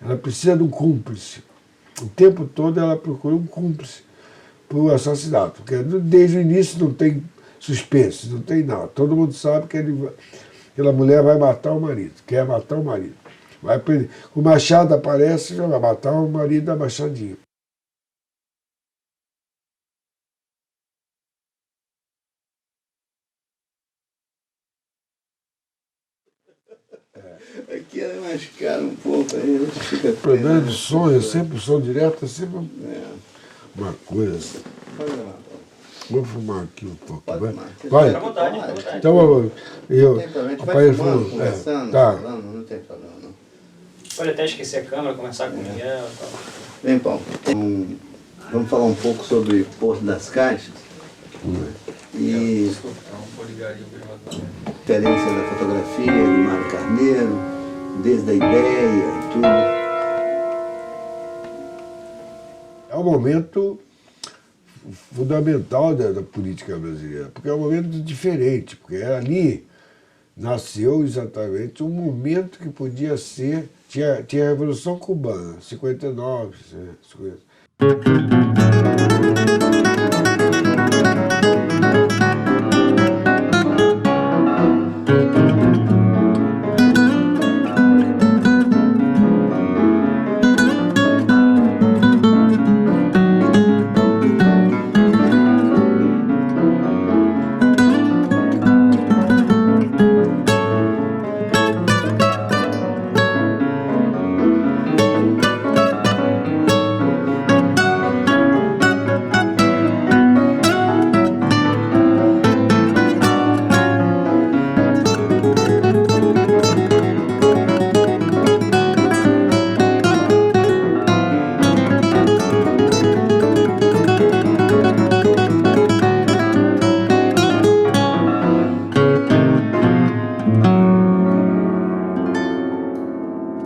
Ela precisa de um cúmplice. O tempo todo ela procura um cúmplice para o assassinato, porque desde o início não tem suspense, não tem nada. Todo mundo sabe que aquela mulher vai matar o marido, quer matar o marido. Vai prender. O Machado aparece, já vai matar o marido da Machadinha. Aqui é mais caro um pouco, aí a gente fica... O problema de som é sempre, o som direto é sempre uma coisa assim. Vou fumar aqui um pouco. Pode Vai. fumar. Vai. Fica à vontade, fica à vontade. Então eu. Não tem problema, a gente vai Rapaz, fumando, falou, conversando, tá. falando, não tem problema não. Pode até esquecer a câmera, começar com o Miguel e tal. Bem, Paulo, então, vamos falar um pouco sobre Porto das Caixas e a experiência da fotografia de Mário Carneiro, desde a ideia e tudo. É um momento fundamental da política brasileira, porque é um momento diferente, porque ali nasceu exatamente um momento que podia ser, tinha a Revolução Cubana, 59, 50.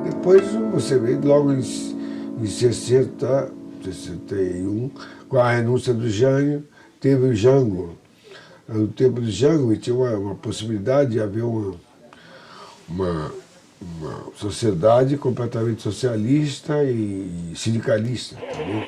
Depois você vê logo em 60, 61, com a renúncia do Jânio, teve o Jango. No tempo do Jango tinha uma possibilidade de haver uma sociedade completamente socialista e sindicalista também.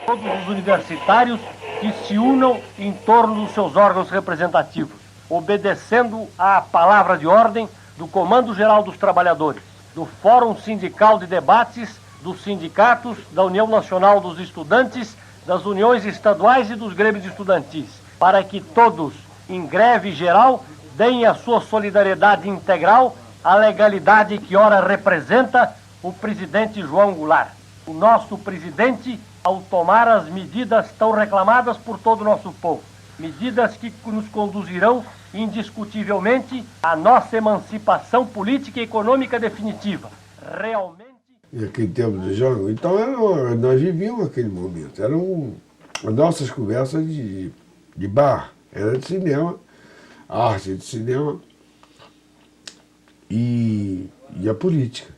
Todos os universitários que se unam em torno dos seus órgãos representativos, obedecendo à palavra de ordem do Comando Geral dos Trabalhadores, do Fórum Sindical de Debates, dos sindicatos, da União Nacional dos Estudantes, das uniões estaduais e dos grêmios estudantis, para que todos, em greve geral, deem a sua solidariedade integral à legalidade que ora representa o presidente João Goulart. O nosso presidente, ao tomar as medidas tão reclamadas por todo o nosso povo, medidas que nos conduzirão indiscutivelmente à nossa emancipação política e econômica definitiva. Realmente... Naquele tempo do Jango, então nós vivíamos aquele momento. Eram as nossas conversas de bar, era de cinema, arte de cinema e a política.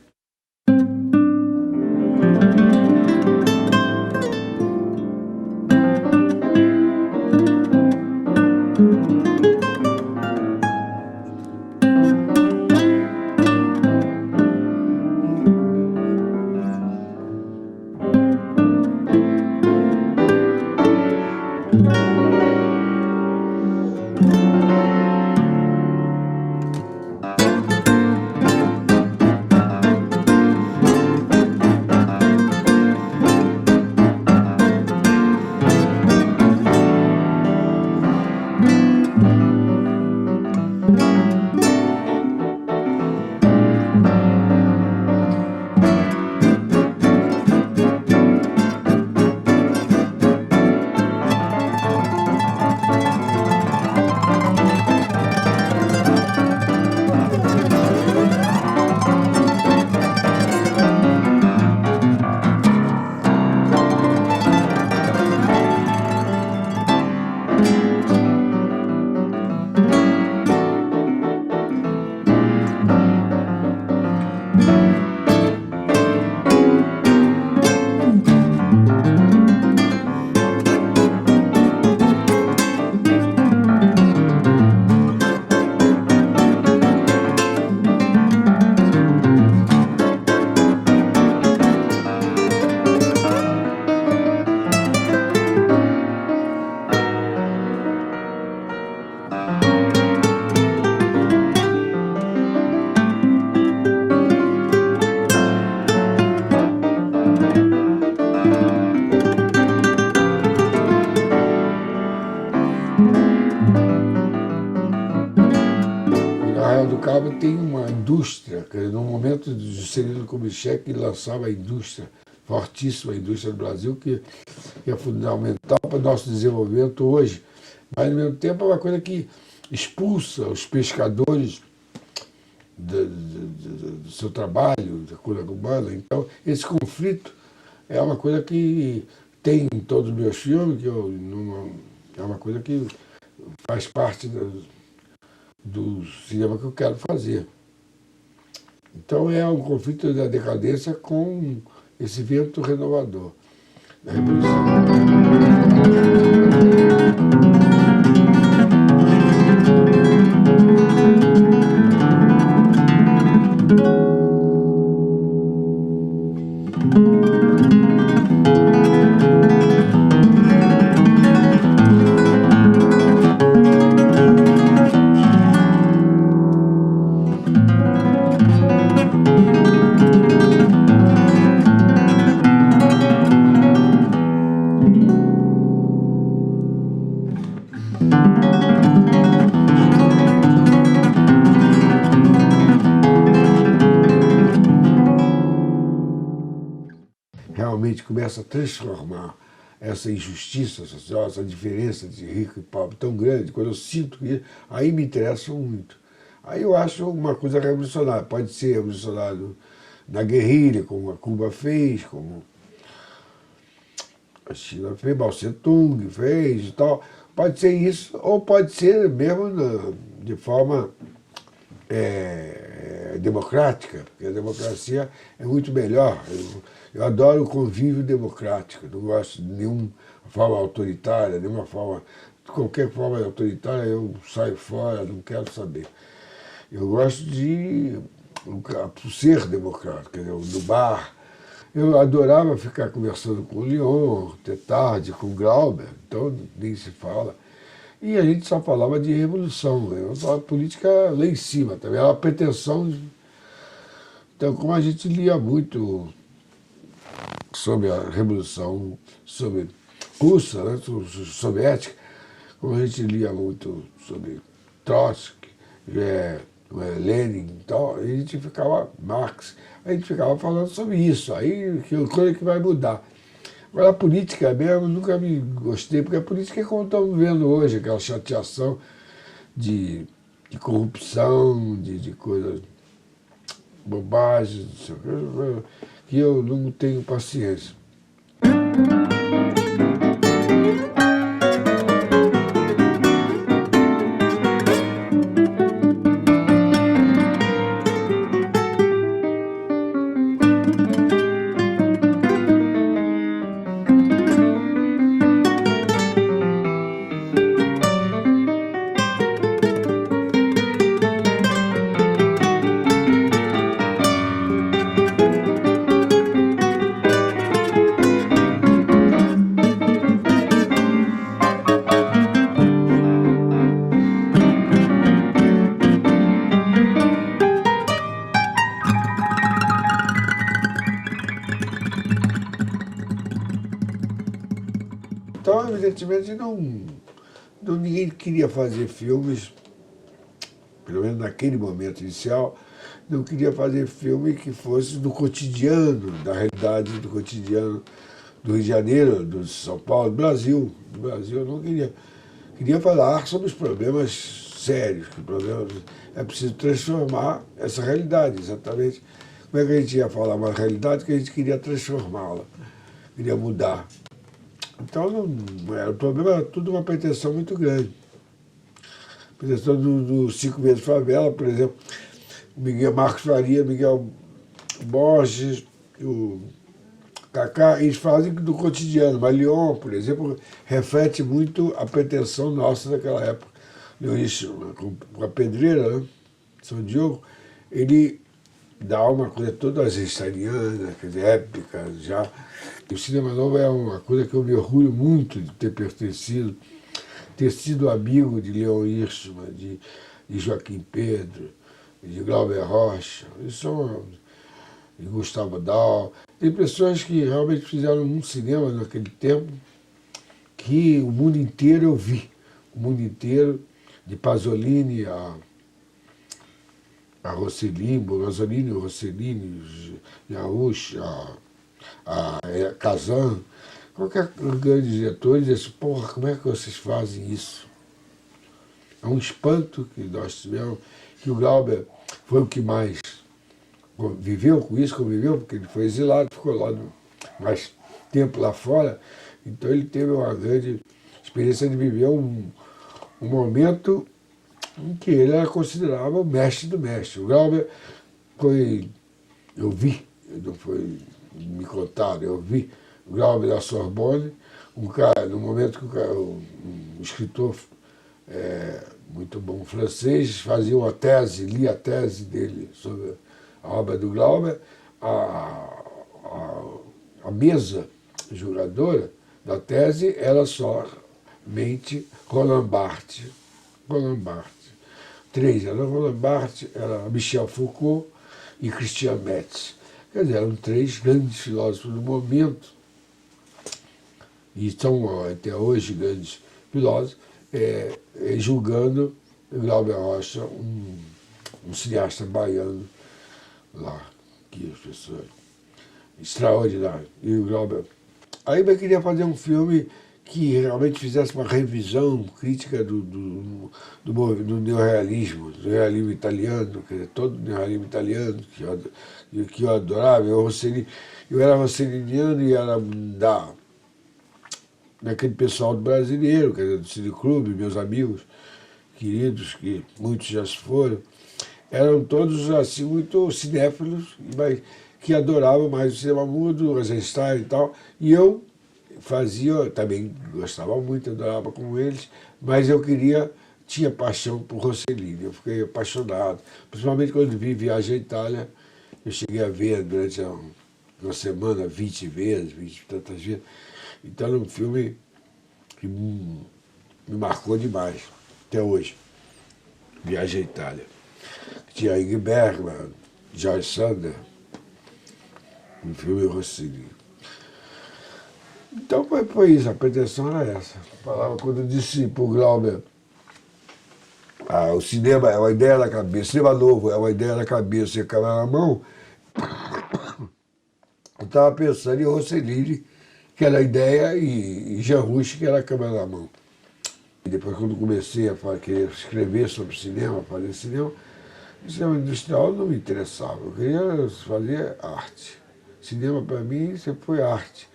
Sorocaba tem uma indústria, que no momento de Juscelino Kubitschek ele lançava a indústria, fortíssima indústria do Brasil, que é fundamental para o nosso desenvolvimento hoje. Mas, ao mesmo tempo, é uma coisa que expulsa os pescadores do seu trabalho, da cultura urbana. Então, esse conflito é uma coisa que tem em todos os meus filmes, é uma coisa que faz parte do cinema que eu quero fazer. Então, é um conflito da decadência com esse vento renovador da Revolução. Realmente começa a transformar essa injustiça social, essa diferença de rico e pobre tão grande, quando eu sinto que aí me interessa muito. Aí eu acho uma coisa revolucionária, pode ser revolucionário na guerrilha, como a Cuba fez, como a China fez, Mao Tse-tung fez e tal. Pode ser isso, ou pode ser mesmo de forma democrática, porque a democracia é muito melhor. Eu adoro o convívio democrático, não gosto de nenhuma forma autoritária, nenhuma forma, de qualquer forma autoritária eu saio fora, não quero saber. Eu gosto de ser democrático, quer dizer, no bar. Eu adorava ficar conversando com o Lyon, até tarde, com o Glauber, então nem se fala. E a gente só falava de revolução, né? A política lá em cima também, era a pretensão. Então, como a gente lia muito sobre a revolução, sobre russa, né, soviética, como a gente lia muito sobre Trotsky, Lenin e tal, a gente ficava, Marx, a gente ficava falando sobre isso, aí que coisa que vai mudar. Agora a política mesmo, nunca me gostei, porque a política é como estamos vendo hoje, aquela chateação de corrupção, de coisas, bobagens, não sei o que eu não tenho paciência. Então, evidentemente, ninguém queria fazer filmes, pelo menos naquele momento inicial, não queria fazer filme que fosse do cotidiano, da realidade do cotidiano do Rio de Janeiro, do São Paulo, do Brasil. Do Brasil eu não queria. Queria falar sobre os problemas sérios, que é preciso transformar essa realidade, exatamente. Como é que a gente ia falar uma realidade que a gente queria transformá-la, queria mudar. Então, o problema era tudo uma pretensão muito grande. A pretensão do 5 Meses de Favela, por exemplo, o Miguel Marcos Faria, Miguel Borges, o Kaká, eles fazem do cotidiano. Mas Lyon, por exemplo, reflete muito a pretensão nossa daquela época. Leonis, com a pedreira, né? São Diogo, ele dá uma coisa toda argestaniana, quer dizer, épica já. E o cinema novo é uma coisa que eu me orgulho muito de ter pertencido, ter sido amigo de Leon Hirschman, de Joaquim Pedro, de Glauber Rocha, de Gustavo Dal. Tem pessoas que realmente fizeram um cinema naquele tempo que o mundo inteiro eu vi. O mundo inteiro, de Pasolini a Rossellini, Yaúch, a Kazan, qualquer grande diretor disse, porra, como é que vocês fazem isso? É um espanto que nós tivemos, que o Glauber foi o que mais viveu com isso, conviveu, porque ele foi exilado, ficou lá mais tempo lá fora, então ele teve uma grande experiência de viver um momento em que ele era considerado o mestre do mestre. O Glauber foi, eu vi, não foi me contado, eu vi o Glauber da Sorbonne, um cara, no momento que um escritor muito bom francês fazia uma tese, lia a tese dele sobre a obra do Glauber, a mesa julgadora da tese era somente Roland Barthes. Três, era Roland Barthes, era Michel Foucault e Christian Metz. Quer dizer, eram três grandes filósofos do momento, e são até hoje grandes filósofos, julgando Glauber Rocha, um cineasta baiano lá, que as pessoas extraordinário. E o Glauber. Aí eu queria fazer um filme que realmente fizesse uma revisão crítica do neorrealismo, do realismo italiano, quer dizer, todo o neorrealismo italiano, que eu adorava. Eu era rosseliniano e era daquele pessoal do brasileiro, quer dizer, do Cine Clube, meus amigos queridos, que muitos já se foram, eram todos assim muito cinéfilos, mas que adoravam mais o cinema mudo, o Eisenstein e tal, e eu também gostava muito, adorava como eles, mas eu tinha paixão por Rossellini, eu fiquei apaixonado, principalmente quando vi Viagem à Itália, eu cheguei a ver durante uma semana 20 vezes, 20 tantas vezes, então era um filme que me marcou demais, até hoje, Viagem à Itália. Tinha Ingrid Bergman, George Sander, um filme Rossellini. Então foi isso, a pretensão era essa. Quando eu disse para o Glauber, o cinema é uma ideia na cabeça, cinema novo é uma ideia na cabeça e a câmera na mão, eu estava pensando em Rossellini, que era a ideia, e Jean Rouch, que era a câmera na mão. E depois, quando comecei a querer escrever sobre cinema, fazer cinema, o cinema industrial não me interessava, eu queria fazer arte. Cinema, para mim, sempre foi arte.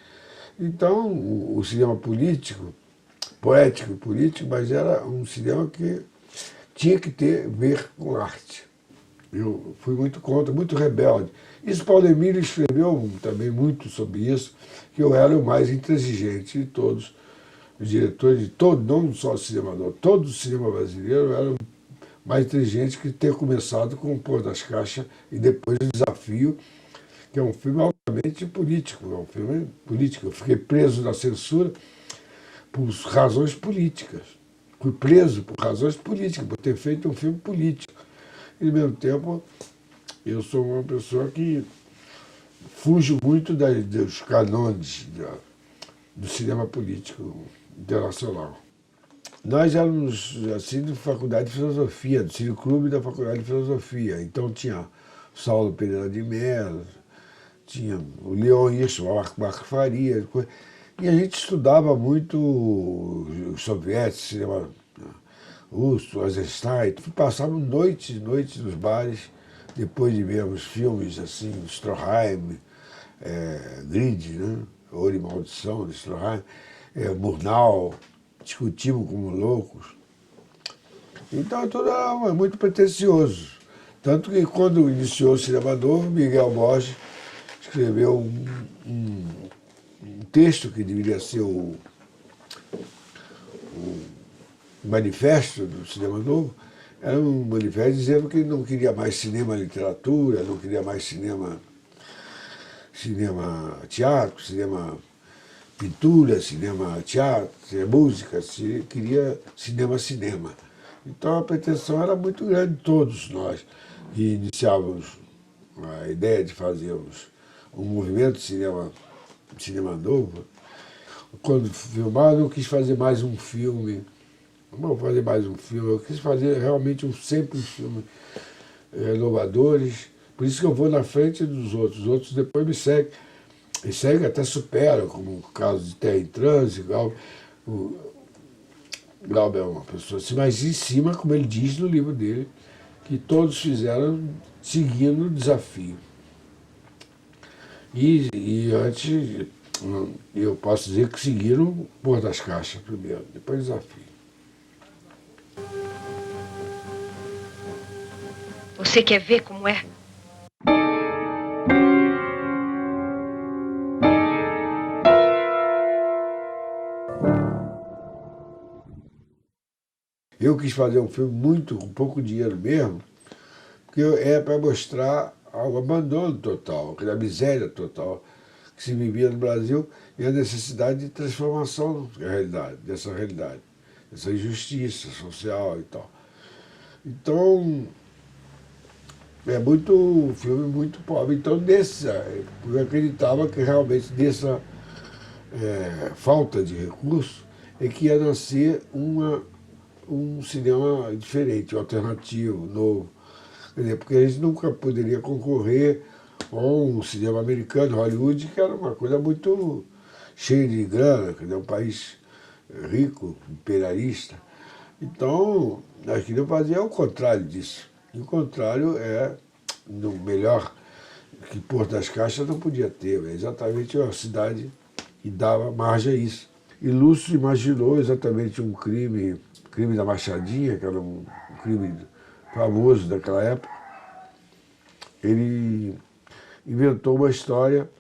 Então, o cinema político, poético e político, mas era um cinema que tinha que ver com arte. Eu fui muito contra, muito rebelde. Isso Paulo Emílio escreveu também muito sobre isso, que eu era o mais intransigente de todos os diretores, de todo, não só o cinema, não, todo o cinema brasileiro era mais inteligente que ter começado com o Pôr das Caixas e depois o Desafio, que é um filme altamente político, é um filme político. Eu fiquei preso na censura por razões políticas. Fui preso por razões políticas, por ter feito um filme político. E, ao mesmo tempo, eu sou uma pessoa que fujo muito dos canones do cinema político internacional. Nós éramos, assim, da Faculdade de Filosofia, do Cine Clube da Faculdade de Filosofia. Então tinha Saulo Pereira de Mello, tinha o Leon Hirsch, o Marco Faria, e a gente estudava muito os soviéticos, cinema russo, Eisenstein, passávamos noites e noites nos bares, depois de vermos filmes assim, Stroheim, Grid, né? Ouro e Maldição, de Stroheim, Murnau, discutimos como loucos. Então tudo era muito pretensioso. Tanto que quando iniciou o Cinema Novo, Miguel Borges escreveu um texto que deveria ser o manifesto do Cinema Novo, era um manifesto dizendo que não queria mais cinema literatura, não queria mais cinema teatro, cinema pintura, cinema teatro, música, queria cinema. Então a pretensão era muito grande, todos nós, e iniciávamos a ideia de fazermos um movimento de cinema novo. Quando filmar, eu não quis fazer mais um filme. Não vou fazer mais um filme, eu quis fazer realmente sempre um filme inovadores. Por isso que eu vou na frente dos outros. Os outros depois me seguem. E seguem até superam, como o caso de Terra em Trânsito. O Glauber é uma pessoa assim, mas em cima, como ele diz no livro dele, que todos fizeram seguindo o desafio. E antes, eu posso dizer que seguiram o Pôr das Caixas primeiro, depois o desafio. Você quer ver como é? Eu quis fazer um filme com pouco dinheiro mesmo, porque é para mostrar o abandono total, a miséria total que se vivia no Brasil e a necessidade de transformação dessa realidade, dessa injustiça social e tal. Então, é um filme muito pobre. Então, eu acreditava que realmente dessa falta de recursos é que ia nascer um cinema diferente, alternativo, novo. Quer dizer, porque a gente nunca poderia concorrer a um cinema americano, Hollywood, que era uma coisa muito cheia de grana, quer dizer, um país rico, imperialista. Então, nós queríamos fazer o contrário disso. E o contrário é no melhor que Porto das Caixas não podia ter. É exatamente uma cidade que dava margem a isso. E Lúcio imaginou exatamente um crime da Machadinha, que era um crime famoso daquela época. Ele inventou uma história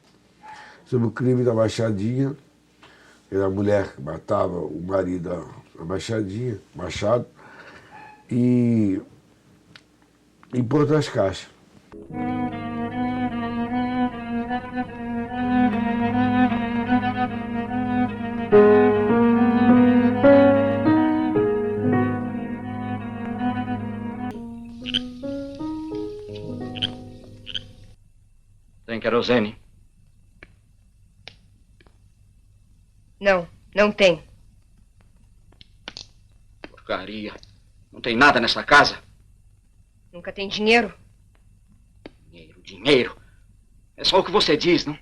sobre o crime da Machadinha. Era a mulher que matava o marido a Machadinha, Machado, e em Porto das Caixas. Tem querosene? Não, não tem. Porcaria. Não tem nada nessa casa. Nunca tem dinheiro? Dinheiro. É só o que você diz, não?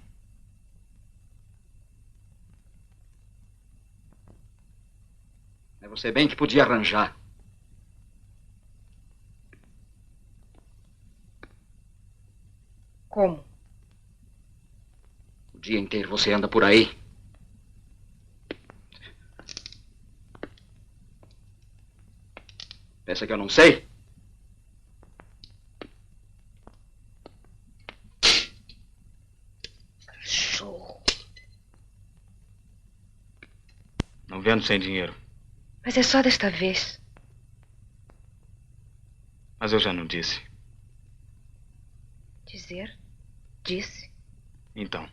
É você bem que podia arranjar. Como? O dia inteiro você anda por aí. Pensa que eu não sei? Cachorro. Não vendo sem dinheiro. Mas é só desta vez. Mas eu já não disse. Dizer? Disse. Então.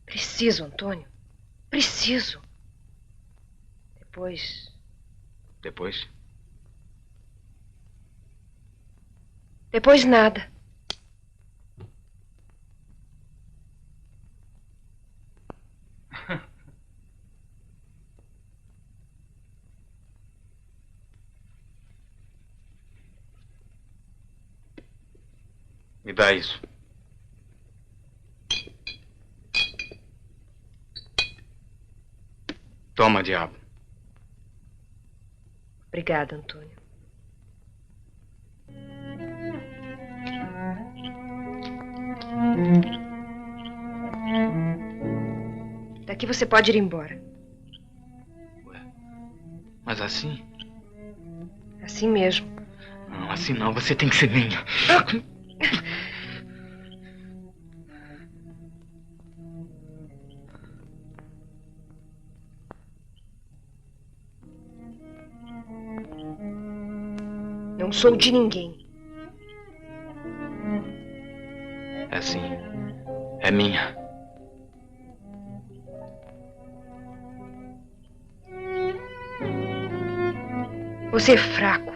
Preciso, Antônio. Preciso. Depois... Depois? Depois nada. Me dá isso. Toma, diabo. Obrigada, Antônio. Daqui você pode ir embora. Ué, mas assim? Assim mesmo. Não, assim não. Você tem que ser minha. Não sou de ninguém. É sim. É minha. Você é fraco.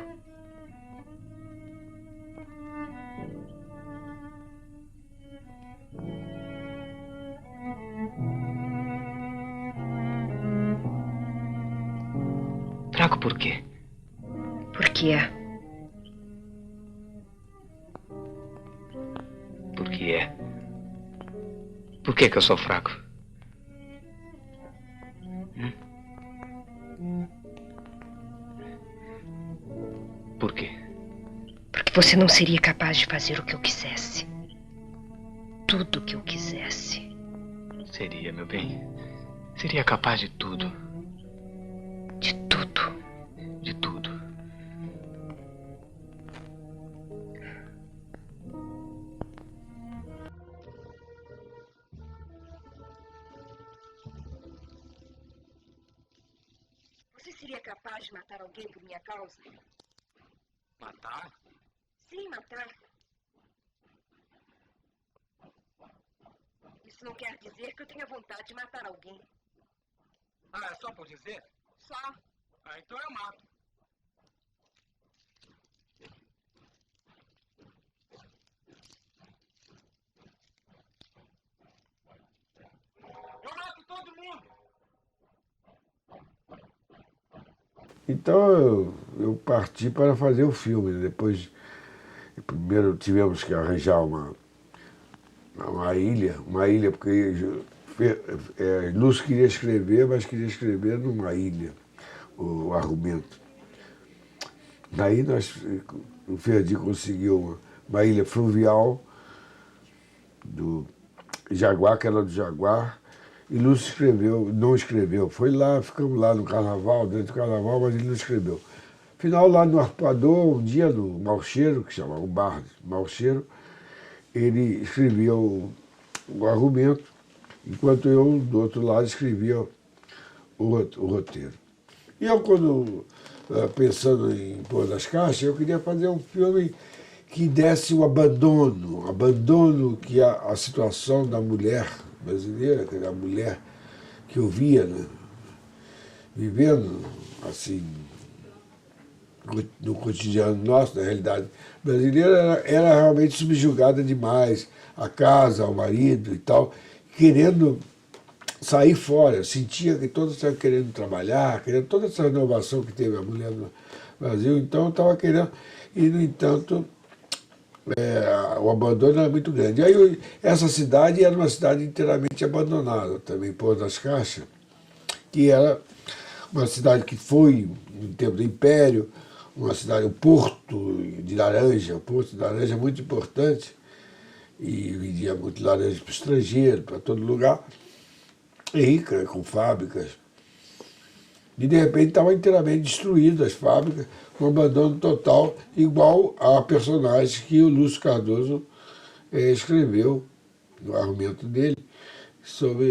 Fraco por quê? Porque é. que é? Por que eu sou fraco? Por quê? Porque você não seria capaz de fazer o que eu quisesse. Tudo o que eu quisesse. Seria, meu bem. Seria capaz de tudo. De tudo. De tudo. Você seria capaz de matar alguém por minha causa? Matar? Sim, matar. Isso não quer dizer que eu tenha vontade de matar alguém. Ah, é só por dizer? Só. Ah, então eu mato. Eu mato todo mundo! Então eu parti para fazer o filme. Depois, primeiro tivemos que arranjar uma ilha porque Lúcio queria escrever, mas queria escrever numa ilha, o argumento. Daí o Ferdi conseguiu uma ilha fluvial do Jaguar, que era do Jaguar, e Lúcio não escreveu. Foi lá, ficamos lá no carnaval, dentro do carnaval, mas ele não escreveu. Afinal, lá no Arpoador, um dia no Malcheiro, que chamava o bar Malcheiro, ele escrevia o argumento, enquanto eu, do outro lado, escrevia o roteiro. E eu, quando, pensando em Pôr das Caixas, eu queria fazer um filme que desse o abandono que a situação da mulher brasileira, que era a mulher que eu via, né, vivendo assim no cotidiano nosso, na realidade brasileira, era realmente subjugada demais à casa, ao marido e tal, querendo sair fora. Eu sentia que todos estavam querendo trabalhar, querendo toda essa renovação que teve a mulher no Brasil, então eu estava querendo, e no entanto o abandono era muito grande. E aí essa cidade era uma cidade inteiramente abandonada também, Pôr das Caixas, que era uma cidade que foi, no tempo do Império, uma cidade, um porto de laranja, muito importante, e vendia muito laranja para o estrangeiro, para todo lugar, e rica, com fábricas. E de repente estavam inteiramente destruídas as fábricas, um abandono total, igual a personagem que o Lúcio Cardoso escreveu no argumento dele, sobre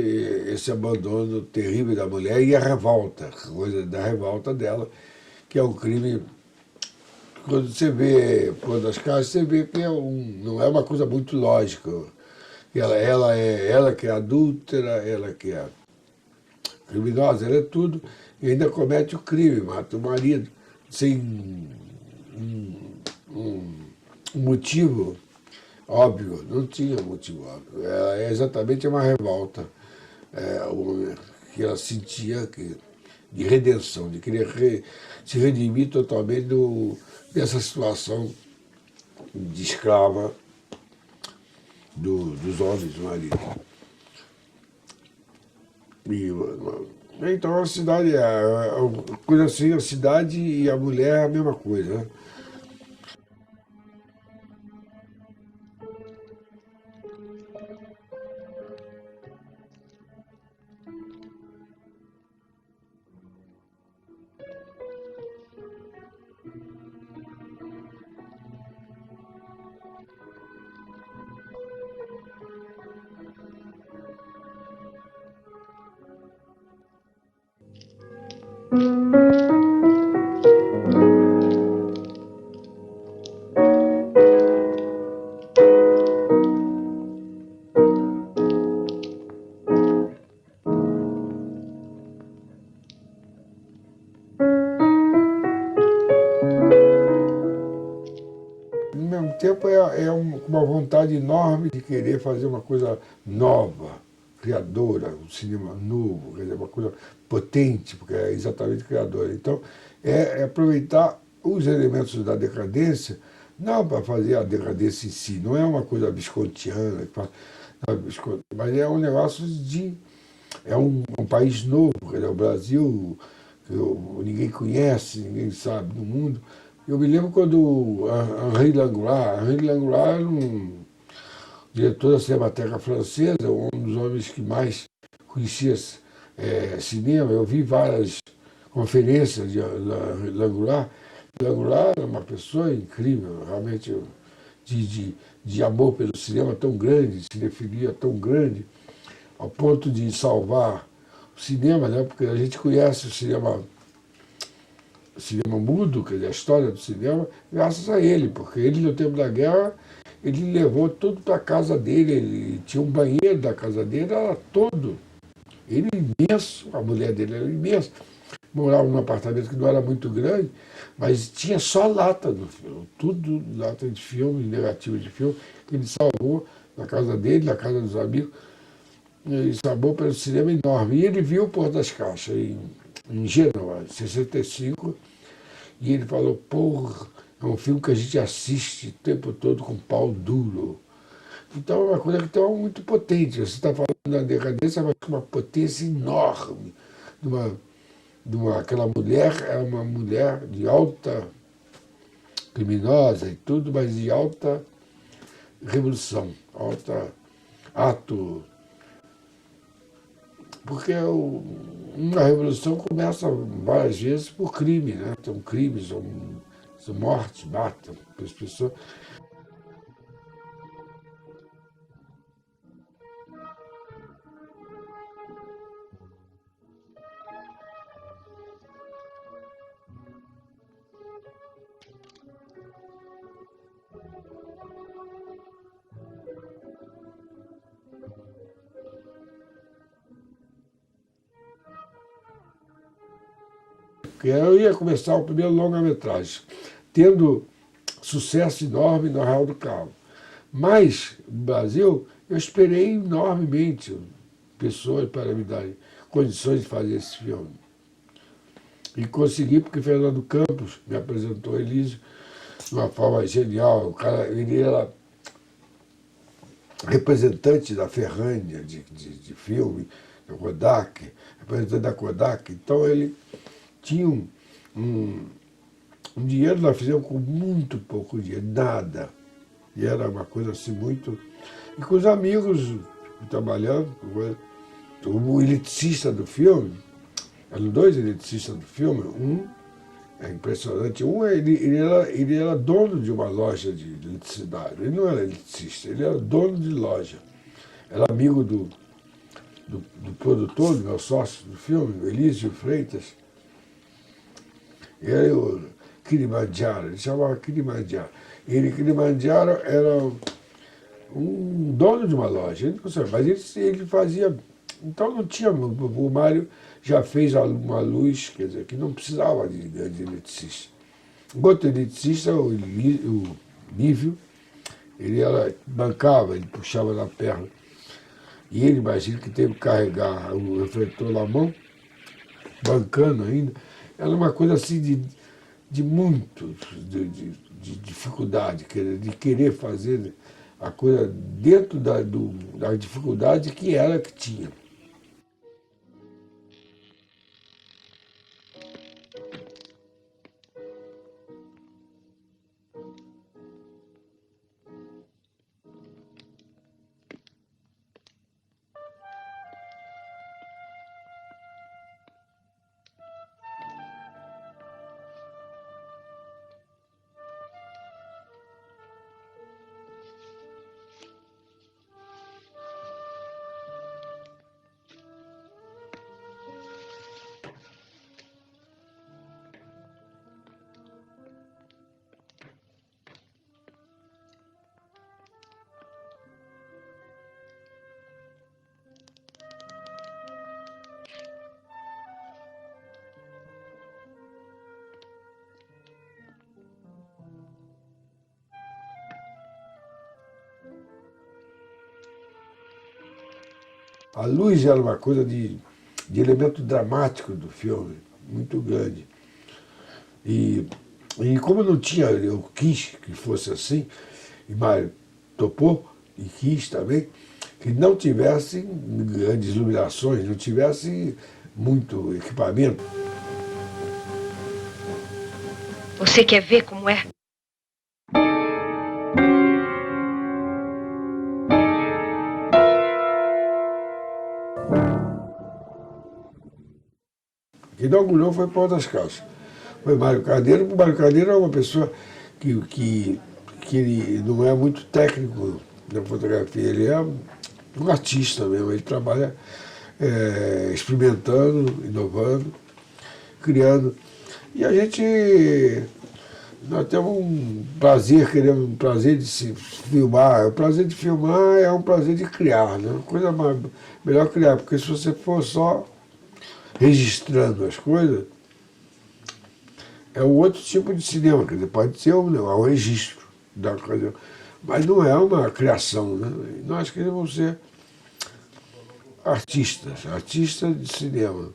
esse abandono terrível da mulher e a revolta, a coisa da revolta dela, que é um crime. Quando você vê Pôr das Caixas, você vê que não é uma coisa muito lógica. Ela que é adúltera, ela que é criminosa, ela é tudo, e ainda comete o crime, mata o marido, sem um motivo óbvio, não tinha motivo óbvio. É exatamente uma revolta que ela sentia de redenção, de querer se redimir totalmente dessa situação de escrava dos homens, do marido. Então a cidade coisa assim, a cidade e a mulher é a mesma coisa, né? Ao mesmo tempo uma vontade enorme de querer fazer uma coisa nova, criadora, um cinema novo, quer dizer, uma coisa potente, porque é exatamente criadora. Então, é aproveitar os elementos da decadência, Não para fazer a decadência em si, não é uma coisa viscontiana, mas é um negócio de. É um país novo, quer dizer, o Brasil, ninguém conhece, ninguém sabe no mundo. Eu me lembro quando Henri Langlois era um diretor da Cinemateca Francesa, um dos homens que mais conhecia cinema. Eu vi várias conferências de Langlois. Langlois era uma pessoa incrível, realmente, de amor pelo cinema tão grande, de cinefilia tão grande, ao ponto de salvar o cinema, né? Porque a gente conhece o cinema mudo, quer dizer, a história do cinema, graças a ele, porque ele, no tempo da guerra, ele levou tudo para a casa dele, ele tinha um banheiro da casa dele, era todo. Ele imenso, a mulher dele era imensa. Morava num apartamento que não era muito grande, mas tinha só lata do filme, tudo lata de filme, negativo de filme, que ele salvou na casa dele, na casa dos amigos, e salvou para um cinema enorme. E ele viu o Pôr das Caixas em Gênova, em 65, e ele falou, porra, é um filme que a gente assiste o tempo todo com pau duro. Então é uma coisa que está muito potente. Você está falando da decadência, mas com uma potência enorme. Aquela mulher é uma mulher de alta, criminosa e tudo, mas de alta revolução, alta ato. Porque uma revolução começa várias vezes por crime, né? São crimes, são mortes, matam as pessoas. Porque eu ia começar o primeiro longa-metragem, tendo sucesso enorme no Arraial do Cabo. Mas, no Brasil, eu esperei enormemente pessoas para me darem condições de fazer esse filme. E consegui, porque Fernando Campos me apresentou Elísio de uma forma genial. O cara, ele era representante da Ferrândia de filme, da Kodak, representante da Kodak. Então ele tinha um dinheiro, nós fizemos com muito pouco dinheiro, nada. E era uma coisa assim muito... E com os amigos trabalhando, o eletricista do filme, eram dois eletricistas do filme, um, é impressionante, ele era dono de uma loja de eletricidade, ele não era eletricista, ele era dono de loja. Era amigo do produtor, do meu sócio do filme, o Elísio Freitas. Ele, o Kilimanjaro, ele chamava Kilimanjaro. Kilimanjaro era um dono de uma loja, ele não sabia, mas ele fazia. Então não tinha. O Mário já fez uma luz, quer dizer, que não precisava de eletricista. O outro eletricista, o Nívio, ele bancava, ele puxava na perna. E ele, imagina que teve que carregar o refletor na mão, bancando ainda. Era uma coisa assim de muito de dificuldade, de querer fazer a coisa dentro da dificuldade que ela que tinha. A luz era uma coisa de elemento dramático do filme, muito grande. E E como não tinha, eu quis que fosse assim, e Mário topou, e quis também, que não tivesse grandes iluminações, não tivesse muito equipamento. Você quer ver como é? Quem inaugurou foi Pau das Calças. Foi Mário Carneiro. O Mário Carneiro é uma pessoa que ele não é muito técnico na fotografia, ele é um artista mesmo, ele trabalha experimentando, inovando, criando. E a gente, nós temos um prazer, queremos um prazer de se filmar. O prazer de filmar é um prazer de criar, né? Coisa mais, melhor criar, porque se você for só registrando as coisas, é um outro tipo de cinema, quer dizer, pode ser um registro da coisa, mas não é uma criação, né? Nós queremos ser artistas de cinema.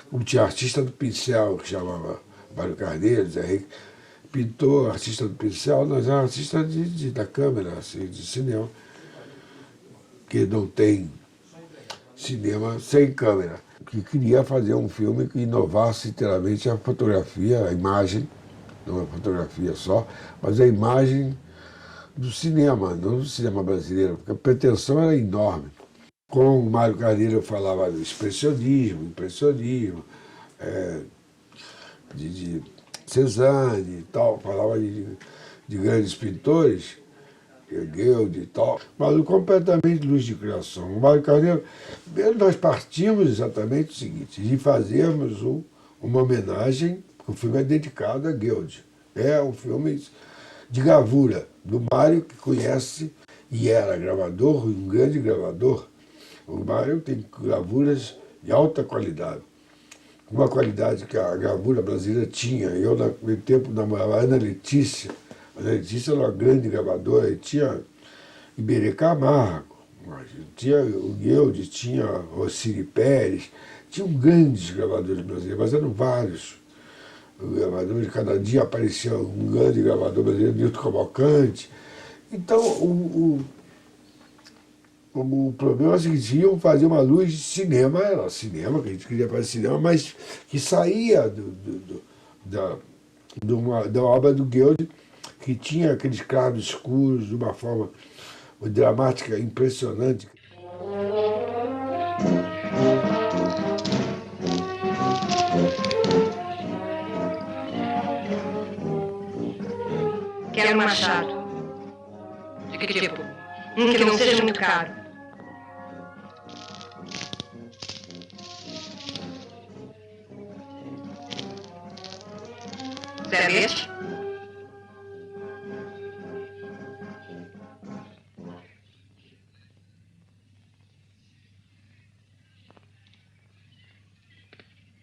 Como tinha artista do pincel, que chamava Mário Carneiro, Zé Henrique, pintor, artista do pincel, nós éramos artistas da câmera, assim, de cinema, que não tem cinema sem câmera, que queria fazer um filme que inovasse inteiramente a fotografia, a imagem, não a fotografia só, mas a imagem do cinema, não do cinema brasileiro, porque a pretensão era enorme. Com o Mário Carneiro eu falava do impressionismo, de Cézanne e tal, falava de grandes pintores, Guild e tal, mas completamente luz de criação. O Mário Carneiro, nós partimos exatamente o seguinte, de fazermos uma homenagem, porque o filme é dedicado a Guild. É um filme de gravura, do Mário, que conhece e era gravador, um grande gravador. O Mário tem gravuras de alta qualidade. Uma qualidade que a gravura brasileira tinha. Eu, naquele tempo, namorava a Ana Letícia. A Ana Letícia era uma grande gravadora, e tinha Iberê Camargo, tinha o Guild, tinha Rossini Pérez, tinham grandes gravadores brasileiros, mas eram vários gravadores. Cada dia aparecia um grande gravador brasileiro, Nilton Cavalcante. Então, o problema é o seguinte, iam fazer uma luz de cinema, era cinema, que a gente queria fazer cinema, mas que saía da obra do Guild, que tinha aqueles claros escuros de uma forma dramática impressionante. Quero um machado. De que tipo? Um que não seja muito caro. Servete?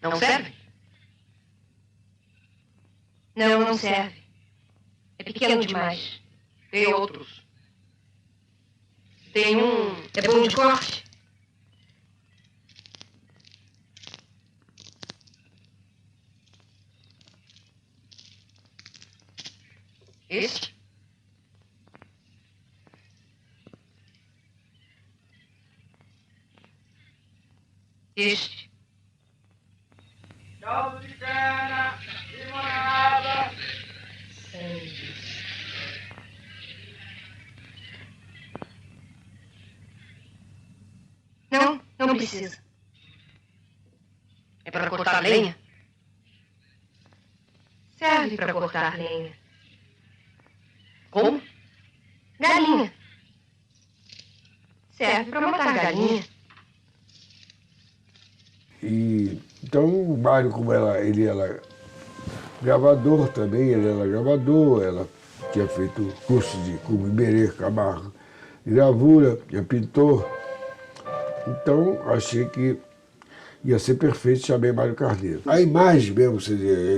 Não serve? Não, não serve. É pequeno demais. Tem outros. Tem um... É bom de corte? Este? Este. Caldo de cana, limonada. Não, não precisa. É para cortar lenha? Serve para cortar lenha. Como? Galinha. Serve para matar galinha. E, então o Mário, como ele era gravador também, ele era gravador, ela tinha feito curso com Iberê Camargo de gravura, tinha pintor. Então achei que ia ser perfeito, chamei Mário Carneiro. A imagem mesmo,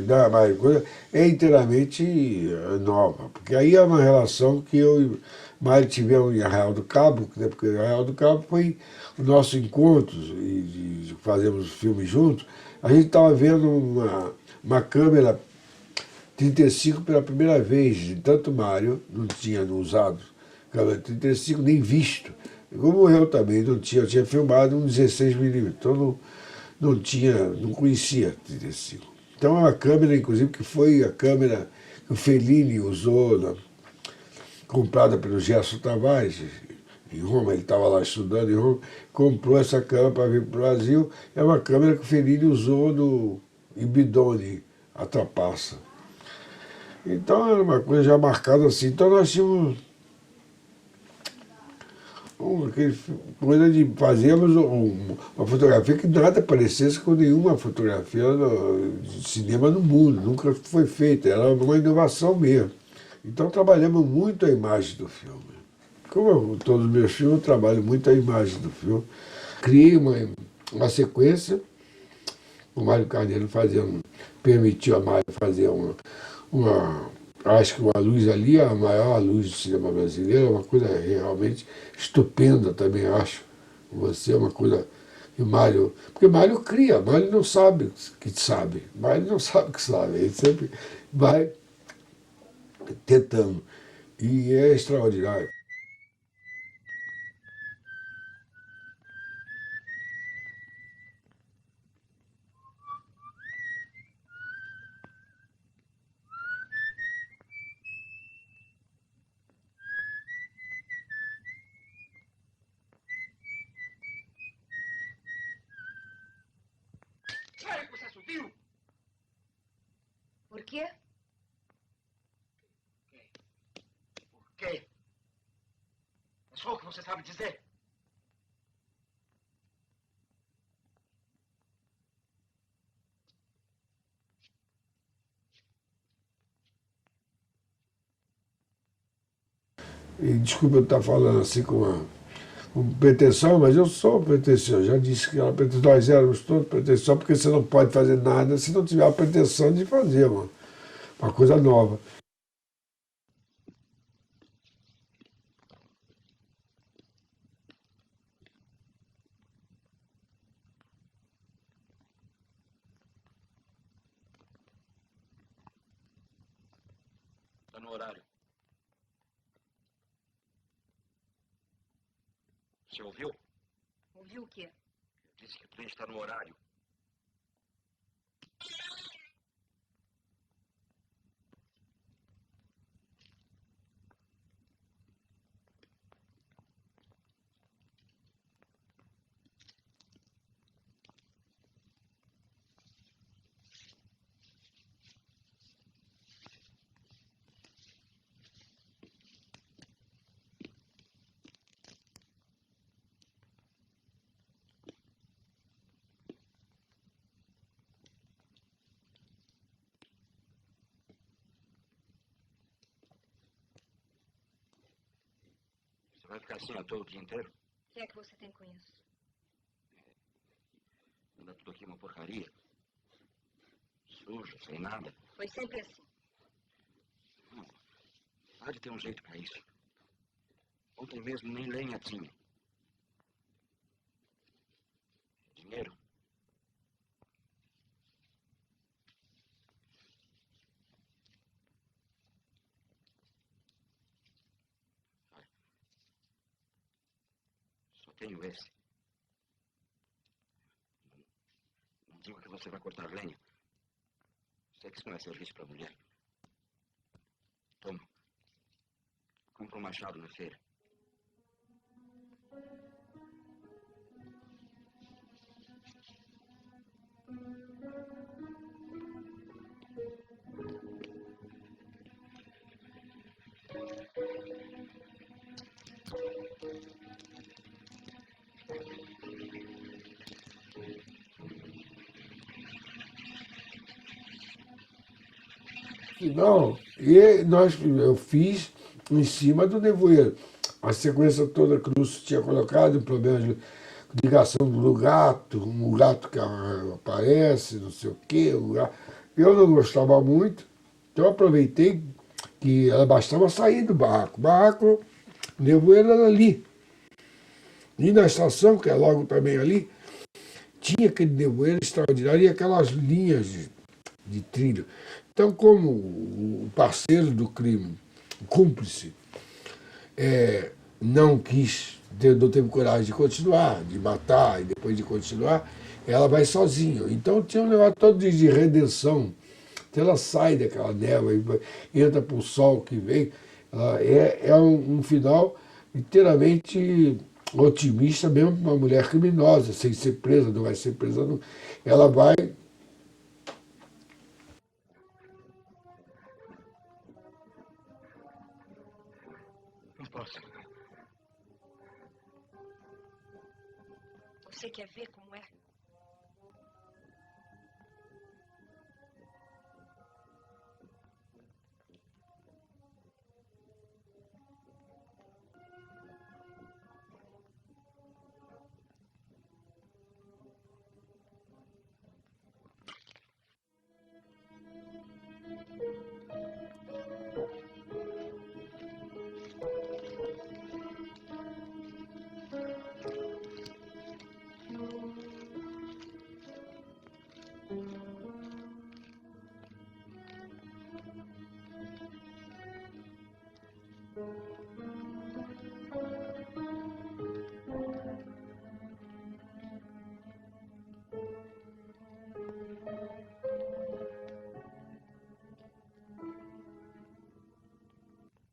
da Mário Carneiro é inteiramente nova, porque aí é uma relação que eu e Mário tivemos em Arraial do Cabo, porque Arraial do Cabo foi o nosso encontro, e fazemos filmes juntos. A gente estava vendo uma câmera 35 pela primeira vez, tanto Mário não tinha usado câmera 35, nem visto. Como eu também não tinha, eu tinha filmado um 16mm, então não conhecia 35. Então é uma câmera, inclusive, que foi a câmera que o Fellini usou, comprada pelo Gerson Tavares, em Roma, ele estava lá estudando em Roma, comprou essa câmera para vir para o Brasil. É uma câmera que o Fellini usou em Bidone, a trapaça. Então era uma coisa já marcada assim. Então nós tínhamos coisa de fazermos uma fotografia que nada parecesse com nenhuma fotografia de cinema no mundo, nunca foi feita, era uma inovação mesmo. Então trabalhamos muito a imagem do filme. Como todos os meus filmes, eu trabalho muito a imagem do filme. Criei uma sequência, o Mário Carneiro permitiu a Mário fazer acho que uma luz ali, a maior luz do cinema brasileiro, é uma coisa realmente estupenda também, acho. Você é uma coisa que Mário... Porque Mário cria, Mário não sabe que sabe, Mário não sabe que sabe, ele sempre vai tentando. E é extraordinário. Sério que você subiu? Por quê? Por quê? É só o que você sabe dizer. E desculpa eu estar falando assim com pretensão, mas eu sou pretensioso. Já disse que nós éramos todos pretensão, porque você não pode fazer nada se não tiver a pretensão de fazer uma coisa nova. Está no horário. Você ouviu? Ouviu o quê? Eu disse que o trem está no horário. Você vai ficar assim à toa o dia inteiro? O que é que você tem com isso? Anda tudo aqui uma porcaria. Sujo, sem nada. Foi sempre assim. Não. Há de ter um jeito para isso. Ontem mesmo nem lenha tinha. Dinheiro? Só tenho esse. Não digo que você vai cortar lenha. Sei que isso não é serviço para mulher. Toma. Compra um machado na feira. Não, eu fiz em cima do nevoeiro. A sequência toda que o Lúcio tinha colocado, o problema de ligação do gato, um gato que aparece, não sei o quê. Eu não gostava muito, então eu aproveitei que ela bastava sair do barraco. O barraco, o nevoeiro era ali. E na estação, que é logo também ali, tinha aquele nevoeiro extraordinário e aquelas linhas de trilho. Então, como o parceiro do crime, o cúmplice, não teve coragem de continuar, de matar e depois de continuar, ela vai sozinha. Então tinha um negócio todo de redenção. Então ela sai daquela névoa, entra para o sol que vem. É um final inteiramente otimista mesmo para uma mulher criminosa, sem ser presa, não vai ser presa. Não. Ela vai... Não posso. Você quer ver como é?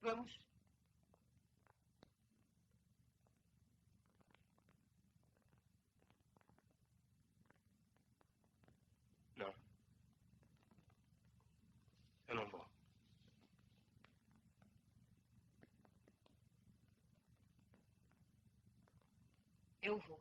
Vamos. Não. Eu não vou. Eu vou.